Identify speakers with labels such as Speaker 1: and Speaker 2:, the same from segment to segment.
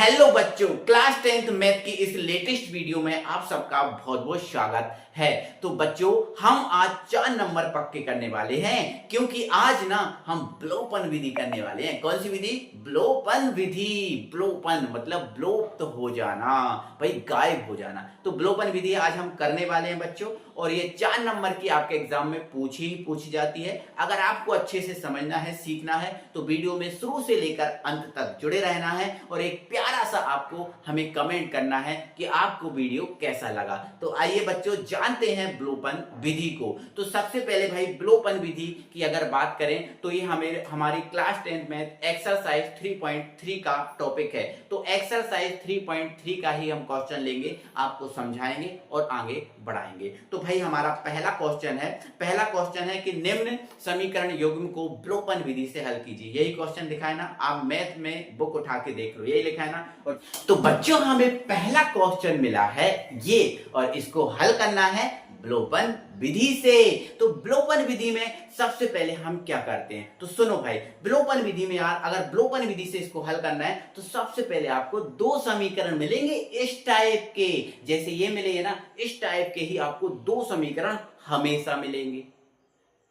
Speaker 1: Hello बच्चों, class 10th math की इस लेटेस्ट वीडियो में आप सबका बहुत बहुत स्वागत है। तो बच्चों, हम आज 4 नंबर पक्के करने वाले हैं, क्योंकि आज ना हम ब्लोपन विधि करने वाले हैं। कौन सी विधि? ब्लोपन विधि। ब्लोपन मतलब ब्लोप हो जाना, भाई गायब हो जाना। तो ब्लोपन विधि आज हम करने वाले हैं बच्चों, और ये 4 नंबर की आपके एग्जाम में पूछी जाती है। अगर आपको अच्छे से समझना है, सीखना है, तो वीडियो में शुरू से लेकर अंत तक जुड़े रहना है और एक प्यारा सा आपको हमें कमेंट करना है कि आपको वीडियो कैसा लगा। तो आइए बच्चों, जानते हैं ब्लोपन विधि को। तो सबसे पहले भाई ब्लोपन विधि की अगर बात करें तो ये हमारी क्लास 10th में एक्सरसाइज 3.3 का टॉपिक है। तो एक्सरसाइज 3.3 का ही हम क्वेश्चन लेंगे, आपको समझाएंगे और आगे बढ़ाएंगे। तो भाई हमारा पहला क्वेश्चन है कि निम्न समीकरण युग्म को ब्लोपन विधि से हल कीजिए। यही क्वेश्चन लिखा है ना, आप मैथ में बुक उठा के देख लो, यही लिखा है ना। और तो बच्चों, हमें पहला क्वेश्चन मिला है ये, और इसको हल करना है ब्लोपन विधि से। तो ब्लोपन विधि में सबसे पहले हम क्या करते हैं, तो सुनो भाई। ब्लोपन विधि में यार, अगर ब्लोपन विधि से इसको हल करना है तो सबसे पहले आपको 2 समीकरण मिलेंगे इस टाइप के, जैसे ये मिले ना, इस टाइप के ही आपको 2 समीकरण हमेशा मिलेंगे।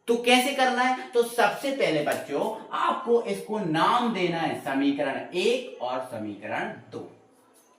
Speaker 1: तो कैसे करना है? तो सबसे पहले बच्चों आपको इसको नाम देना है, समीकरण 1 और समीकरण 2।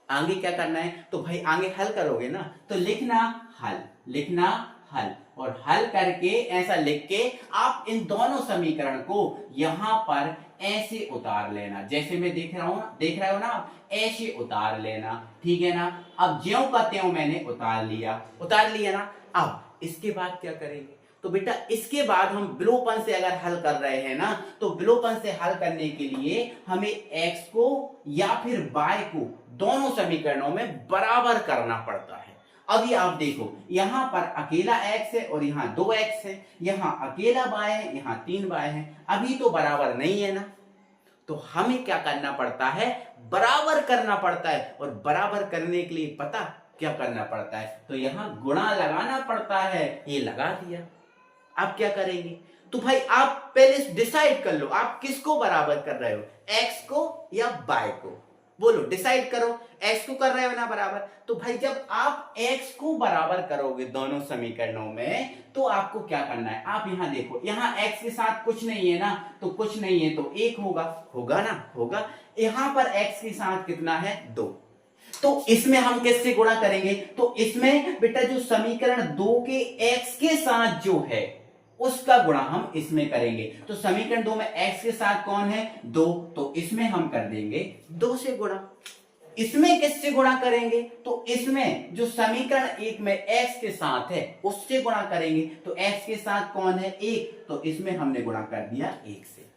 Speaker 1: आगे क्या करना है? तो भाई आगे हल करोगे ना, तो लिखना हल, और हल करके ऐसा लिख के आप इन दोनों समीकरण को यहां पर ऐसे उतार लेना, जैसे मैं देख रहे हो ना आप, ऐसे उतार लेना, ठीक है ना। अब ज्यों का त्यों मैंने उतार लिया ना। अब इसके बाद क्या करेंगे? तो बेटा इसके बाद हम विलोपन से अगर हल कर रहे हैं ना, तो विलोपन से हल करने के लिए हमें x को या फिर y को दोनों समीकरणों में बराबर करना पड़ता है। अभी आप देखो, यहां पर अकेला x है और यहां 2x है, यहां अकेला y है, यहां 3y है। अभी तो बराबर नहीं है ना, तो हमें क्या करना पड़ता है? बराबर करना पड़ता है। और बराबर करने के लिए पता क्या करना पड़ता है? तो यहां गुणा लगाना पड़ता है। ये लगा दिया। आप क्या करेंगे? तो भाई आप पहले डिसाइड कर लो, आप किसको बराबर कर रहे हो, x को या y को? बोलो, डिसाइड करो। x को कर रहे हो ना बराबर, तो भाई जब आप x को बराबर करोगे दोनों समीकरणों में, तो आपको क्या करना है? आप यहां देखो, यहां x के साथ कुछ नहीं है ना, तो कुछ नहीं है तो 1 होगा ना, होगा। यहां पर x के साथ कितना है? 2। तो इसमें हम किससे गुणा करेंगे? तो इसमें बेटा जो समीकरण 2 के x के साथ जो है उसका गुणा हम इसमें करेंगे। तो समीकरण 2 में x के साथ कौन है? 2, तो इसमें हम कर देंगे 2 से गुणा। इसमें किससे गुणा करेंगे? तो इसमें जो समीकरण 1 में x के साथ है उससे गुणा करेंगे। तो x के साथ कौन है? 1, तो इसमें हमने गुणा कर दिया 1 से।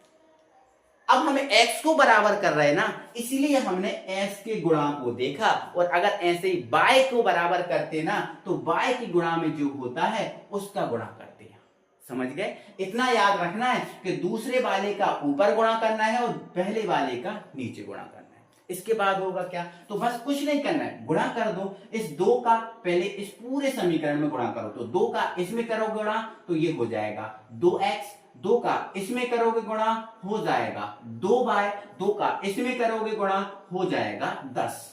Speaker 1: अब हमें x को बराबर कर रहे हैं ना, इसलिए हमने x के गुणा को देखा, और अगर ऐसे ही y को बराबर करते ना, तो y के गुणा में जो होता है उसका गुणा करते हैं। समझ गए? इतना याद रखना है कि दूसरे वाले का ऊपर गुणा करना है और पहले वाले का नीचे गुणा करना है। इसके बाद होगा क्या? तो बस कुछ नहीं करना है, गुणा कर दो। इस 2 का पहले इस पूरे समीकरण में गुणा करो, तो 2 का इसमें करोगे गुणा तो ये हो जाएगा 2x, 2 का इसमें करोगे गुणा हो जाएगा 2y, 2 का इसमें करोगे गुणा हो जाएगा 10।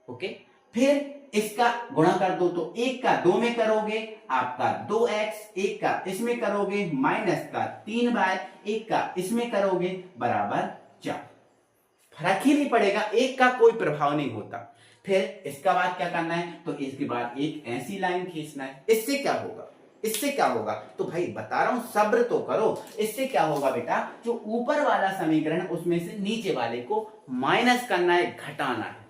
Speaker 1: ओके, फिर इसका गुणा कर दो, तो 1 का 2 में करोगे आपका 2x, 1 का इसमें करोगे माइनस का 3y, 1 का इसमें करोगे बराबर 4। फर्क ही नहीं पड़ेगा, 1 का कोई प्रभाव नहीं होता। फिर इसका बाद क्या करना है? तो इसके बाद एक ऐसी लाइन खींचना है। इससे क्या होगा? तो भाई बता रहा हूं, सब्र तो करो। इससे क्या होगा बेटा? जो ऊपर वाला समीकरण उसमें से नीचे वाले को माइनस करना है, घटाना है।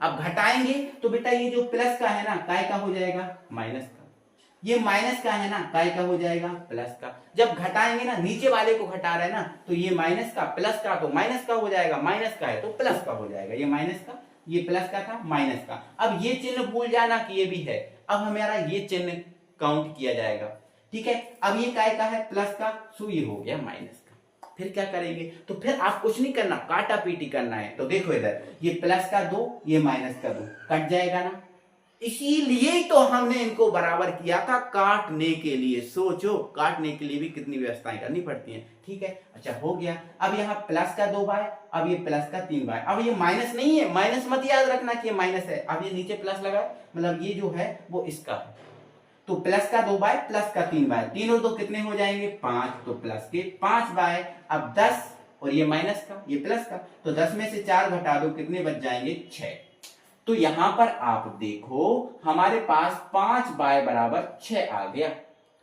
Speaker 1: अब घटाएंगे तो बेटा ये जो प्लस का है ना, काय का हो जाएगा? माइनस का। ये माइनस का है ना, काय का हो जाएगा? प्लस का। जब घटाएंगे ना, नीचे वाले को घटा रहे हैं ना, तो ये माइनस का प्लस का, तो माइनस का हो जाएगा, माइनस का है तो प्लस का हो जाएगा। ये माइनस का, ये प्लस का था, माइनस का। अब ये चिन्ह भूल जाना कि ये भी है। अब हमारा ये चिन्ह काउंट किया जाएगा, ठीक है। अब ये काय का है? प्लस का, सो ये हो गया माइनस का। फिर क्या करेंगे? तो फिर आप कुछ नहीं करना, काटा पीटी करना है। तो देखो इधर, ये प्लस का 2, ये माइनस का 2, कट जाएगा ना। इसीलिए ही तो हमने इनको बराबर किया था काटने के लिए। सोचो, काटने के लिए भी कितनी व्यवस्थाएं करनी पड़ती हैं। ठीक है, अच्छा हो गया। अब यहाँ प्लस का 2y, अब ये प्लस का 3y। अब ये माइनस नहीं है, माइनस मत याद रखना कि ये माइनस है। अब ये नीचे प्लस लगा, मतलब ये जो है वो इसका है। तो प्लस का 2y प्लस का 3y, 3 और 2 कितने हो जाएंगे 5, तो प्लस के 5y। अब 10 और ये माइनस का, ये प्लस का, तो 10 में से 4 घटा दो, कितने बच जाएंगे 6। तो यहां पर आप देखो हमारे पास 5y बराबर 6 आ गया।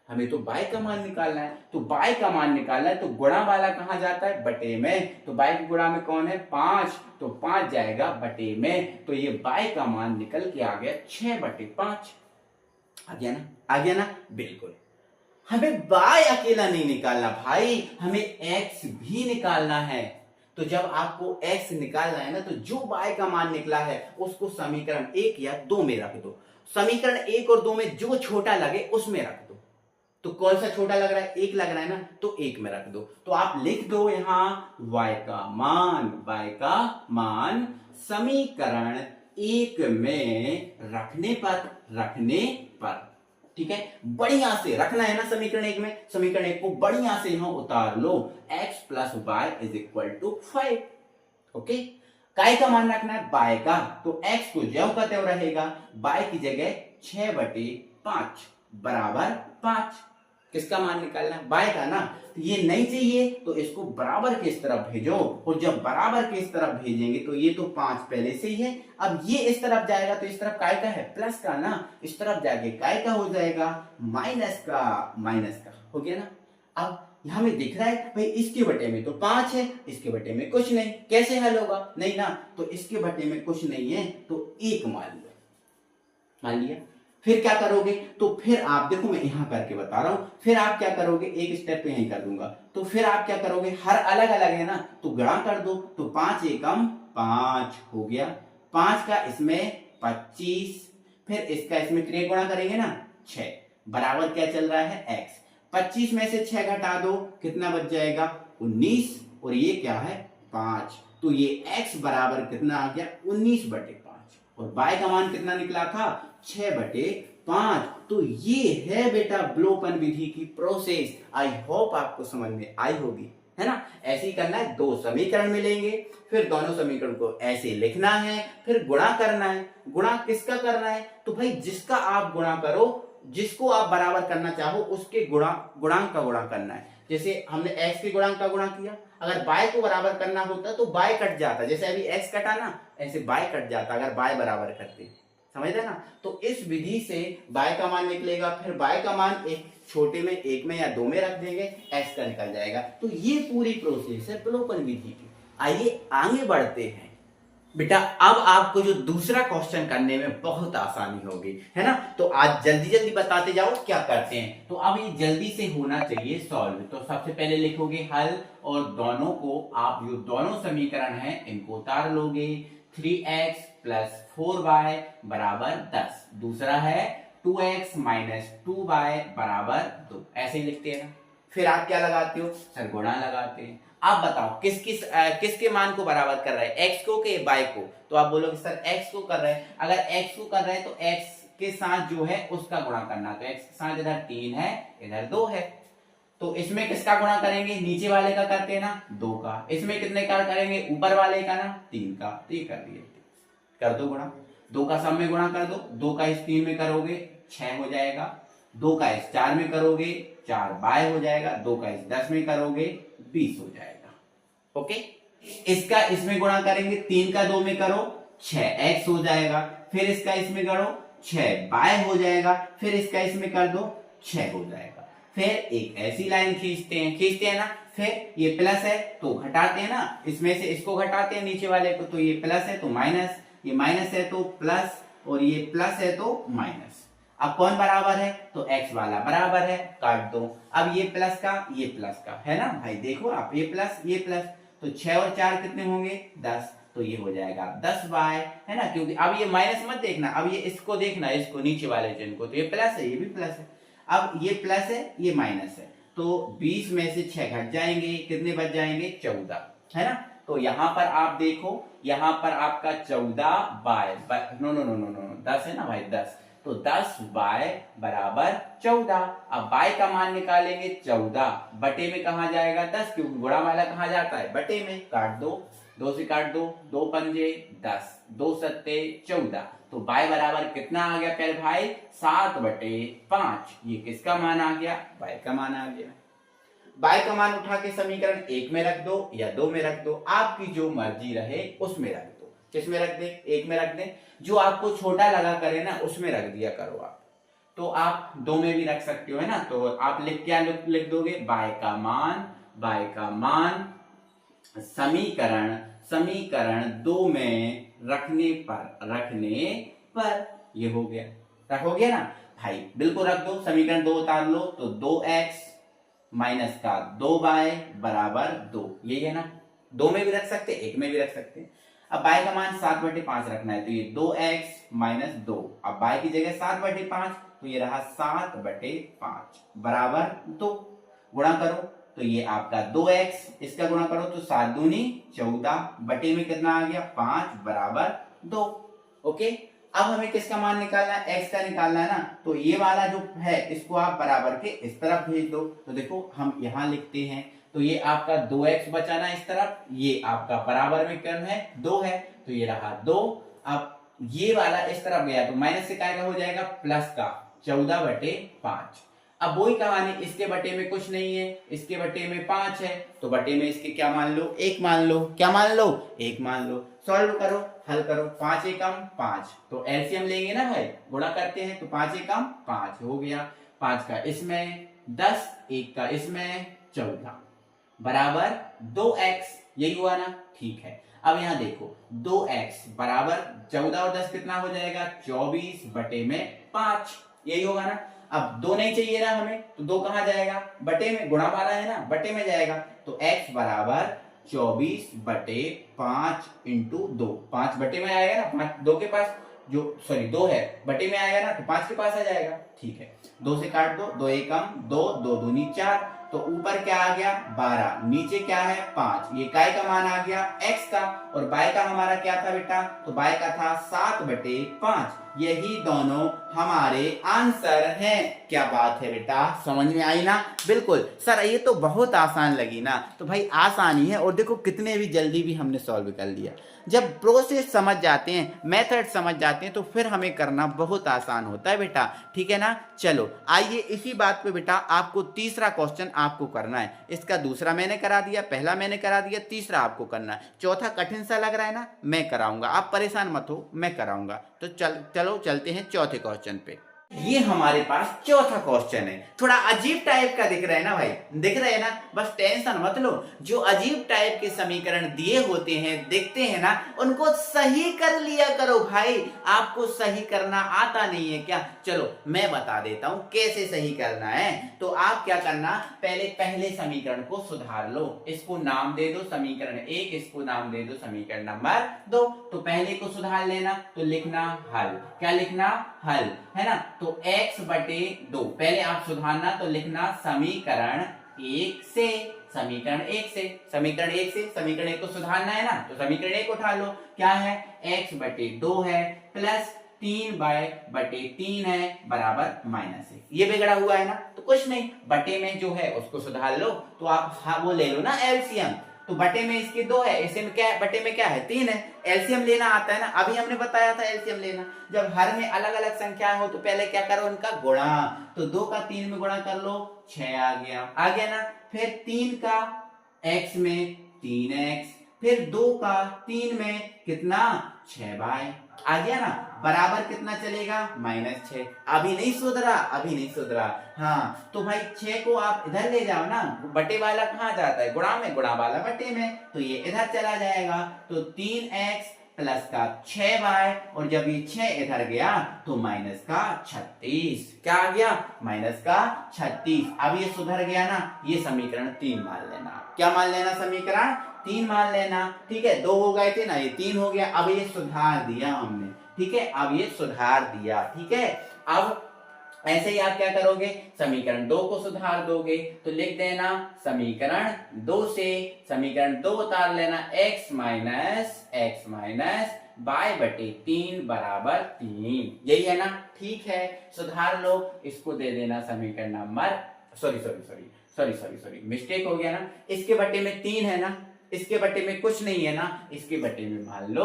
Speaker 1: हमें तो y का मान निकालना है, तो y का मान निकालना है तो गुणा वाला कहां जाता है, बटे में। तो y के गुणा में कौन है 5, तो 5 जाएगा बटे में। तो ये y का मान निकल के आ गया 6/5। आ गया ना, आ गया ना, बिल्कुल। हमें y अकेला नहीं निकालना भाई, हमें x भी निकालना है। तो जब आपको x निकालना है ना, तो जो y का मान निकला है उसको समीकरण 1 या 2 में रख दो। समीकरण 1 और 2 में जो छोटा लगे उसमें रख दो। तो कौन सा छोटा लग रहा है, 1 लग रहा है ना, तो 1 में रख दो। तो आप लिख दो यहां y का मान समीकरण 1 में रखने पर ठीक है, बढ़िया से रखना है ना समीकरण 1 में। समीकरण 1 को बढ़िया से यहां उतार लो, x plus y is equal to 5। Okay, काय का मान रखना है y का, तो x को ज्यों का त्यों रहेगा, y की जगह 6/5 बराबर 5। किसका मान निकालना है, y का ना। तो ये नहीं चाहिए तो इसको बराबर के इस तरफ भेजो, और जब बराबर के इस तरफ भेजेंगे तो ये तो 5 पहले से ही है। अब ये इस तरफ जाएगा तो इस तरफ काय का है, प्लस का ना, इस तरफ जाके काय का हो जाएगा, माइनस का हो गया ना। अब यहां में दिख रहा है भाई इसके बटे में तो 5 है, इसके बटे में कुछ नहीं, कैसे हल होगा, नहीं ना। तो इसके बटे में कुछ नहीं है तो 1 मान लिया। फिर क्या करोगे, तो फिर आप देखो मैं यहां करके बता रहा हूं, फिर आप क्या करोगे, एक स्टेप पे यहीं कर दूंगा। तो फिर आप क्या करोगे, हर अलग अलग है ना, तो गुणा कर दो। तो 5 एकम 5 हो गया, 5 का इसमें 25, फिर इसका इसमें कितने गुणा करेंगे ना 6, बराबर क्या चल रहा है x। 25 में से 6 घटा दो, कितना बच जाएगा 19, और ये क्या है 5। तो ये x बराबर कितना आ गया 19/5, और y का मान कितना निकला था 6/5। तो ये है बेटा ब्लोपन विधि की प्रोसेस। आई होप आपको समझ में आई होगी, है ना। ऐसे ही करना है, 2 समीकरण मिलेंगे, फिर दोनों समीकरण को ऐसे लिखना है, फिर गुणा करना है। गुणा किसका करना है, तो भाई जिसका आप गुणा करो, जिसको आप बराबर करना चाहो उसके गुणांक का गुणा करना है। जैसे हमने x के गुणांक का गुणा किया, अगर y को बराबर करना होता तो y कट जाता, जैसे अभी x कटा ना, ऐसे y कट जाता अगर y बराबर करते, समझ रहे ना। तो इस विधि से y का मान निकलेगा, फिर y का मान एक छोटे में 1 में या 2 में रख देंगे, x का निकल जाएगा। तो ये पूरी प्रोसेस है ब्लोपन विधि की। आइए आगे बढ़ते हैं बेटा। अब आपको जो दूसरा क्वेश्चन करने में बहुत आसानी होगी, है ना। तो आज जल्दी जल्दी बताते जाओ क्या करते हैं। तो अब ये जल्दी से होना चाहिए सॉल्व। तो सबसे पहले लिखोगे हल, और दोनों को आप जो दोनों समीकरण हैं इनको उतार लोगे। 3x प्लस 4y बराबर 10, दूसरा है 2x माइनस 2y बराबर 2, ऐसे ही लिखते हैं ना। फिर आप क्या लगाते हो, सर गुणा लगाते हैं। आप बताओ किसके मान को बराबर कर रहा है, x को के y को। तो आप बोलोगे सर x को कर रहे हैं, अगर x को कर रहे हैं तो x के साथ जो है उसका गुणा करना। तो x के साथ इधर 3 है, इधर 2 है, तो इसमें किसका गुणा करेंगे, नीचे वाले का करते हैं ना 2 का। इसमें कितने का करेंगे, ऊपर वाले का ना 3 का। तो ये कर दिए, कर दो गुणा, 2 का सब में गुणा कर दो, 2 का इस 3 में करोगे 6 हो जाएगा, 2 का इस 4 में करोगे 4y हो जाएगा, 2 का इस 10 में करोगे 20 हो जाएगा। ओके, इसका इसमें गुणा करेंगे, 3 का 2 में करो 6x हो जाएगा, फिर इसका इसमें करो 6y हो जाएगा, फिर इसका इसमें कर दो 6 हो जाएगा। फिर एक ऐसी लाइन खींचते हैं ना, फिर ये प्लस है तो घटाते हैं ना, इसमें से इसको घटाते हैं नीचे वाले को, तो ये प्लस है तो माइनस, ये माइनस है तो प्लस, और ये प्लस है तो माइनस। अब कौन बराबर है, तो x वाला बराबर है, काट दो। अब ये प्लस का है ना भाई, देखो आप ये प्लस, तो 6 और 4 कितने होंगे 10, तो ये हो जाएगा 10y, है ना। क्योंकि अब ये माइनस मत देखना, अब ये इसको देखना, इसको नीचे वाले चिन्ह को, तो ये प्लस है, ये भी प्लस है। अब ये प्लस है, ये माइनस है, तो 20 में से 6 घट जाएंगे, कितने बच जाएंगे 14, है ना। तो यहां पर आप देखो, यहां पर आपका 14y no no no no no 10 है ना भाई, 10, तो 10y बराबर 14। अब y का मान निकालेंगे 14 बटे में कहा जाएगा 10, क्योंकि गुणा वाला कहा जाता है बटे में। काट दो, 2 से काट दो, 2 पंजे 10, 2 सत्ते 14, तो y बराबर कितना आ गया प्यारे भाई, 7/5। ये किसका मान आ गया, y का मान आ गया। y का मान उठा के समीकरण 1 में रख दो या 2 में रख दो, आपकी जो मर्जी रहे उसमें रख दो। किसमें रख दे, 1 में रख दे, जो आपको छोटा लगा करे ना उसमें रख दिया करो आप। तो आप 2 में भी रख सकते हो, है ना। तो आप क्या लिख दोगे, y का मान समीकरण 2 में रखने पर ये हो गया। रखोगे ना भाई, बिल्कुल रख दो। समीकरण 2 उतार लो तो 2x माइनस का 2y बराबर 2, यही है ना। 2 में भी रख सकते, 1 में भी रख सकते। अब y का मान 7/5 रखना है, तो ये 2x माइनस 2, अब y की जगह 7/5, तो ये रहा 7/5 बराबर 2। गुणा करो तो ये आपका 2x, इसका गुणा करो तो 7 दूनी 14 बटे में कितना आ गया, 5 बराबर 2। ओके, अब हमें किसका मान निकालना है, x का निकालना है ना। तो ये वाला जो है इसको आप बराबर के इस तरफ भेज दो। तो देखो हम यहां लिखते हैं, तो ये आपका 2x बचाना इस तरफ, ये आपका बराबर में क्रम है 2 है, तो ये रहा 2। अब ये वाला इस तरफ गया तो माइनस से क्या हो जाएगा, प्लस का 14/5। अब वही कहानी, इसके बटे में कुछ नहीं है, इसके बटे में 5 है, तो बटे में इसके क्या मान लो, 1 मान लो। क्या मान लो, 1 मान लो। सॉल्व करो, हल करो, 5 एकम 5, तो एलसीएम लेंगे ना भाई, गुणा करते हैं तो 5 एकम 5 हो गया। 5 का इसमें 10, 1 का इसमें 14 बराबर 2x, यही हुआ ना, ठीक है। अब यहां देखो 2x बराबर 14 और 10 कितना हो जाएगा, 24/5, यही होगा ना। अब 2 नहीं चाहिए ना हमें, तो 2 कहां जाएगा, बटे में, गुणा वाला है ना, बटे में जाएगा। तो x बराबर 24/5 इंटू 2, 5 बटे में आएगा ना, 5 2 के पास, जो सॉरी 2 है बटे में आएगा ना, तो 5 के पास आ जाएगा, ठीक है। 2 से काट दो, 2 एकम 2, 2 दूनी 4, तो ऊपर क्या आ गया 12, नीचे क्या है 5, ये काय का मान आ गया x का, और y का हमारा क्या था बेटा, तो y का था 7/5। यही दोनों हमारे आंसर हैं। क्या बात है बेटा, समझ में आई ना। बिल्कुल सर, ये तो बहुत आसान लगी ना, तो भाई आसान ही है, और देखो कितने भी जल्दी भी हमने सॉल्व कर लिया। जब प्रोसेस समझ जाते हैं, मेथड समझ जाते हैं, तो फिर हमें करना बहुत आसान होता है बेटा, ठीक है ना। चलो आइए इसी बात पे बेटा आपको तीसरा क्वेश्चन आपको करना है। इसका दूसरा मैंने करा दिया, पहला मैंने करा दिया, तीसरा आपको करना है। चौथा कठिन सा लग रहा है ना, मैं कराऊंगा, आप परेशान मत हो, मैं कराऊंगा। तो चलो चलते हैं चौथे क्वेश्चन पे। ये हमारे पास चौथा क्वेश्चन है, थोड़ा अजीब टाइप का दिख रहा है ना भाई, दिख रहा है ना, बस टेंशन मत लो। जो अजीब टाइप के समीकरण दिए होते हैं, देखते हैं ना, उनको सही कर लिया करो भाई। आपको सही करना आता नहीं है क्या, चलो मैं बता देता हूं कैसे सही करना है। तो आप क्या करना, पहले समीकरण को सुधार लो, इसको नाम दे दो समीकरण 1, इसको नाम दे दो समीकरण नंबर 2। तो पहले को सुधार लेना, तो लिखना हल, क्या लिखना, हल, है ना। तो x बटे 2 पहले आप सुधारना, तो लिखना समीकरण 1 से, समीकरण 1 से, समीकरण 1 से समीकरण 1 को सुधारना है ना, तो समीकरण 1 उठा लो, क्या है, x बटे 2 है, प्लस 3/3 है, बराबर -1। ये बिगड़ा हुआ है ना, तो कुछ नहीं, बटे में जो है उसको सुधार लो। तो आप वो ले लो ना एलसीएम, तो बटे में इसके 2 है, इसे में क्या है, बटे में क्या है 3 है। एलसीएम लेना आता है ना, अभी हमने बताया था एलसीएम लेना। जब हर में अलग अलग संख्या हो तो पहले क्या करो, उनका गुणा। तो 2 का 3 में गुणा कर लो, 6 आ गया ना। फिर 3 का x में 3x, फिर 2 का 3 में कितना, 6y आ गया ना, बराबर कितना चलेगा, -6। अभी नहीं सुधरा, हाँ। तो भाई 6 को आप इधर ले जाओ ना, बटे वाला कहाँ जाता है, गुणा में, गुणा वाला बटे में, तो ये इधर चला जाएगा। तो 3x प्लस का 6y, और जब ये 6 इधर गया तो माइनस का 36, क्या आ गया, माइनस का 36। अब ये सुधर गया ना, ये समीकरण 3 मान लेना। क्या मान लेना, समीकरण 3 मान लेना, ठीक है। 2 हो गए थे ना, ये 3 हो गया। अब ये सुधार दिया हमने, ठीक है, अब ये सुधार दिया, ठीक है। अब ऐसे ही आप क्या करोगे, समीकरण 2 को सुधार दोगे तो लिख देना समीकरण 2 से समीकरण 2 उतार लेना x माइनस बाय बटे 3 बराबर 3, यही है ना। ठीक है, सुधार लो, इसको दे देना समीकरण नंबर सॉरी मिस्टेक हो गया ना। इसके बटे में 3 है ना, इसके बटे में कुछ नहीं है ना, इसके बटे में मान लो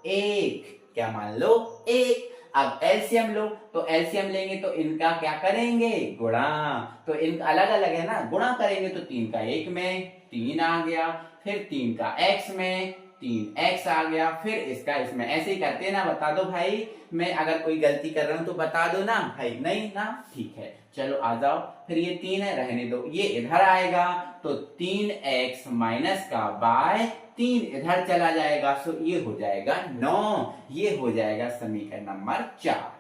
Speaker 1: 1, क्या मान लो 1। अब एलसीएम लो, तो एलसीएम लेंगे तो इनका क्या करेंगे, गुणा। तो इनका अलग अलग है ना, गुणा करेंगे तो 3 का 1 में 3 आ गया, फिर 3 का x में 3x आ गया, फिर इसका इसमें, ऐसे ही करते हैं ना। बता दो भाई, मैं अगर कोई गलती कर रहा हूं तो बता दो ना भाई, नहीं ना, ठीक है चलो आ जाओ। फिर ये 3 है, रहने दो, ये इधर आएगा तो 3x माइनस का बाय 3 इधर चला जाएगा, सो ये हो जाएगा 9, ये हो जाएगा समीकरण नंबर 4।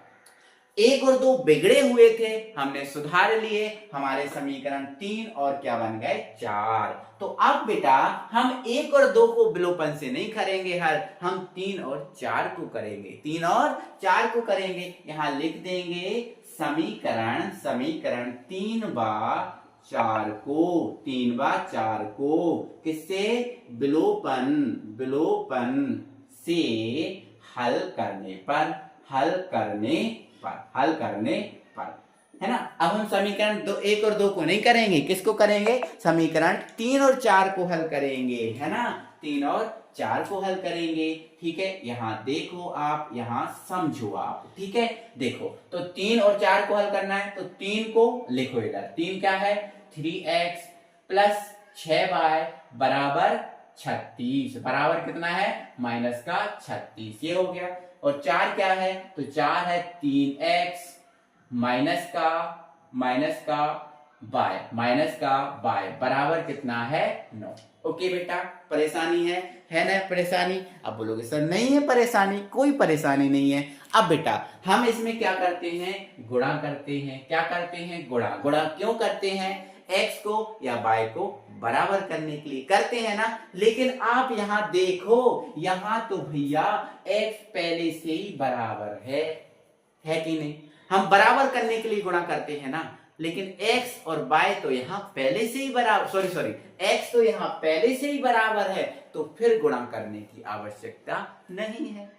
Speaker 1: 1 और 2 बिगड़े हुए थे, हमने सुधार लिए, हमारे समीकरण 3 और क्या बन गए 4। तो अब बेटा हम 1 और 2 को विलोपन से नहीं करेंगे हल, हम 3 और 4 को करेंगे, 3 और 4 को करेंगे। यहां लिख देंगे समीकरण 3 बार 4 को किससे, विलोपन से हल करने पर है ना। अब हम समीकरण 1 और 2 को नहीं करेंगे, किसको करेंगे, समीकरण 3 और 4 को हल करेंगे, है ना, 3 और 4 को हल करेंगे। ठीक है, यहां देखो आप, यहां समझो आप, ठीक है। देखो तो 3 और 4 को हल करना है, तो 3 को लिखो इधर, 3 क्या है 3x प्लस 6y बराबर 36, बराबर कितना है माइनस का 36, ये हो गया। और 4 क्या है, तो 4 है 3x माइनस का बाय बराबर कितना है 9। ओके बेटा, परेशानी है ना परेशानी। अब बोलोगे सर नहीं है परेशानी, कोई परेशानी नहीं है। अब बेटा हम इसमें क्या करते हैं, गुणा करते हैं। क्या करते हैं, गुणा क्यों करते हैं, x को या y को बराबर करने के लिए करते हैं ना। लेकिन आप यहां देखो, यहां तो भैया x पहले से ही बराबर है कि नहीं। हम बराबर करने के लिए गुणा करते हैं ना, लेकिन x और y तो यहां पहले से ही बराबर, सॉरी x तो यहां पहले से ही बराबर है, तो फिर गुणा करने की आवश्यकता नहीं है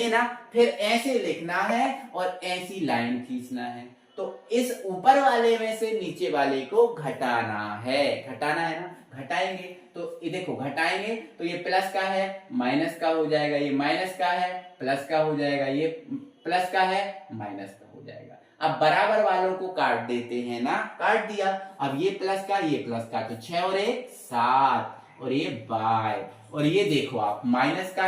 Speaker 1: ना। फिर ऐसे लिखना है और ऐसी लाइन खींचना है, तो इस ऊपर वाले में से नीचे वाले को घटाना है ना। घटाएंगे तो ये देखो, घटाएंगे तो ये प्लस का है माइनस का हो जाएगा, ये माइनस का है प्लस का हो जाएगा, ये प्लस का है माइनस का हो जाएगा। अब बराबर वालों को काट देते हैं ना, काट दिया। अब ये प्लस का तो 6 और 1 7, और ये बाय, और ये देखो आप माइनस का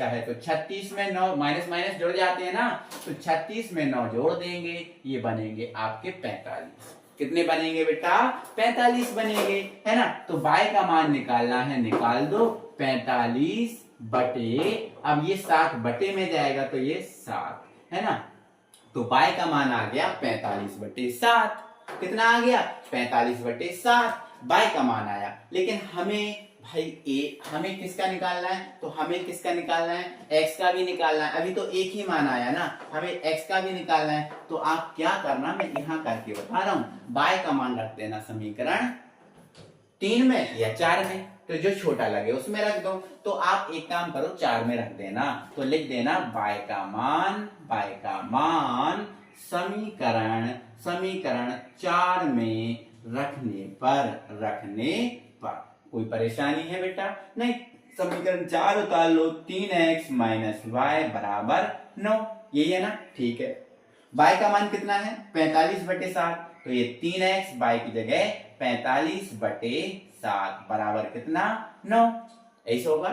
Speaker 1: है तो 36 में 9 माइनस माइनस जुड़ जाते हैं ना, तो 36 में 9 जोड़ देंगे, ये बनेंगे आपके 45। कितने बनेंगे बेटा, 45 बनेंगे, है ना। तो बाय का मान निकालना है, निकाल दो 45 बटे, अब ये 7 बटे में जाएगा तो ये 7, है ना। तो बाय का मान आ गया 45 बटे 7। कितना आ गया 45 बटे 7 बाय का मान आया। लेकिन हमें भाई हमें किसका निकालना है, तो हमें किसका निकालना है, x का भी निकालना है। अभी तो एक ही मान आया ना, हमें x का भी निकालना है। तो आप क्या करना, मैं यहां करके बता रहा हूं, बाय का मान रख देना समीकरण 3 में या 4 में, तो जो छोटा लगे उसमें रख दो। तो आप एक काम करो 4 में रख देना, तो लिख देना बाय का मान समीकरण 4 में रखने पर कोई परेशानी है बेटा, नहीं। समीकरण 4 उतार लो, 3x माइनस वाई बराबर 9, यही है ना, ठीक है। बाय का मान कितना है 45 बटे 7, तो ये 3x बाय की जगह 45 बटे 7 बराबर कितना 9। ऐसे होगा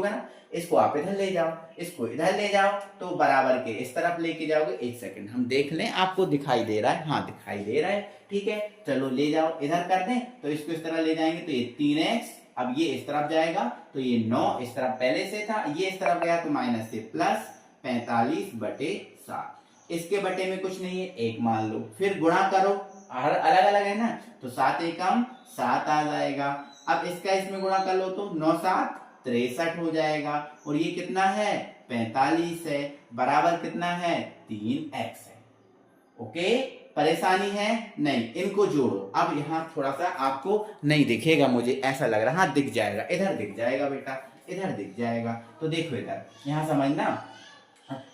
Speaker 1: ना। इसको आप इधर ले जाओ, इसको इधर ले जाओ, तो बराबर के इस तरफ लेके जाओगे। एक सेकंड हम देख लें, आपको दिखाई दे रहा है, हाँ दिखाई दे रहा है, ठीक है। चलो ले जाओ, इधर कर दें, तो इसको इस तरह ले जाएंगे, तो ये 3x, अब ये इस तरफ जाएगा तो ये 9 इस तरफ पहले से था, ये इस तरफ गया तो माइनस से प्लस 45 बटे 7। इसके बटे में कुछ नहीं है, एक मान लो, फिर गुणा करो, अलग अलग है ना, तो 7 एकम 7 आ जाएगा। अब इसका इसमें गुणा कर लो तो 9 7 63 हो जाएगा, और ये कितना है 45 है, बराबर कितना है 3x है। ओके, परेशानी है नहीं, इनको जोड़ो। अब यहाँ थोड़ा सा आपको नहीं दिखेगा, मुझे ऐसा लग रहा है। हाँ दिख जाएगा, इधर दिख जाएगा बेटा, इधर दिख जाएगा। तो देखो इधर, यहाँ समझना,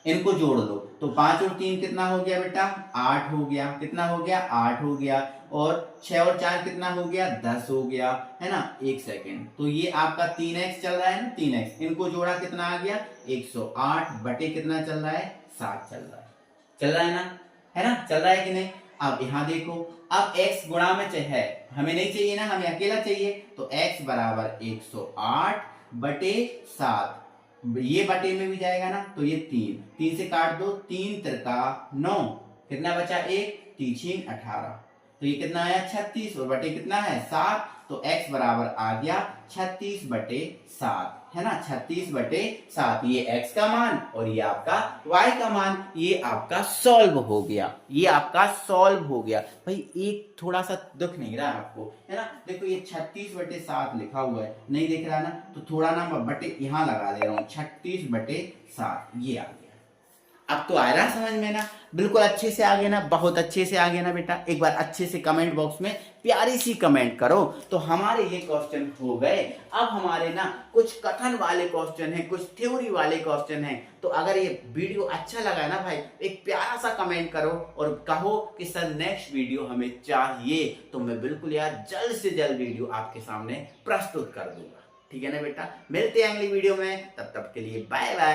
Speaker 1: इनको जोड़ दो तो 5 और 3 कितना हो गया बेटा, 8 हो गया। कितना हो गया, 8 हो गया। और 6 और 4 कितना हो गया, 10 हो गया, है ना। एक सेकेंड, तो ये आपका 3x चल रहा है ना, 3x, इनको जोड़ा कितना आ गया, 108 बटे कितना चल रहा है, 7 चल रहा है। चल रहा है ना, है ना, चल रहा है कि नहीं। अब यहाँ देखो, अब x गुणा में है, हमें नहीं चाहिए ना, हमें अकेला चाहिए। तो x बराबर 108 बटे 7, ये बटे में भी जाएगा ना, तो ये 3 से काट दो, 3 तिरका 9, कितना बचा, 1 3 18, तो ये कितना आया 36, और बटे कितना है 7, तो x बराबर आ गया 36 बटे 7, है ना, 36 बटे 7। ये x का मान और ये आपका y का मान, ये आपका सॉल्व हो गया, ये आपका सॉल्व हो गया। भाई एक थोड़ा सा दुख नहीं रहा आपको, है ना। देखो ये 36 बटे 7 लिखा हुआ है, नहीं दिख रहा ना, तो थोड़ा ना बटे यहाँ लगा दे रहा हूँ, 36 बटे 7, ये आ गया। अब तो आ रहा समझ में ना, बिल्कुल अच्छे से आ गया ना, बहुत अच्छे से आ गया ना बेटा। एक बार अच्छे से कमेंट बॉक्स में प्यारी सी कमेंट करो। तो हमारे ये क्वेश्चन हो गए। अब हमारे ना कुछ कथन वाले क्वेश्चन हैं, कुछ थ्योरी वाले क्वेश्चन हैं। तो अगर ये वीडियो अच्छा लगा ना भाई, एक प्यारा सा कमेंट करो और कहो कि सर नेक्स्ट वीडियो हमें चाहिए, तो मैं बिल्कुल यार जल्द से जल्द वीडियो आपके सामने प्रस्तुत कर दूंगा। ठीक है ना बेटा, मिलते हैं अगली वीडियो में, तब तक के लिए बाय बाय।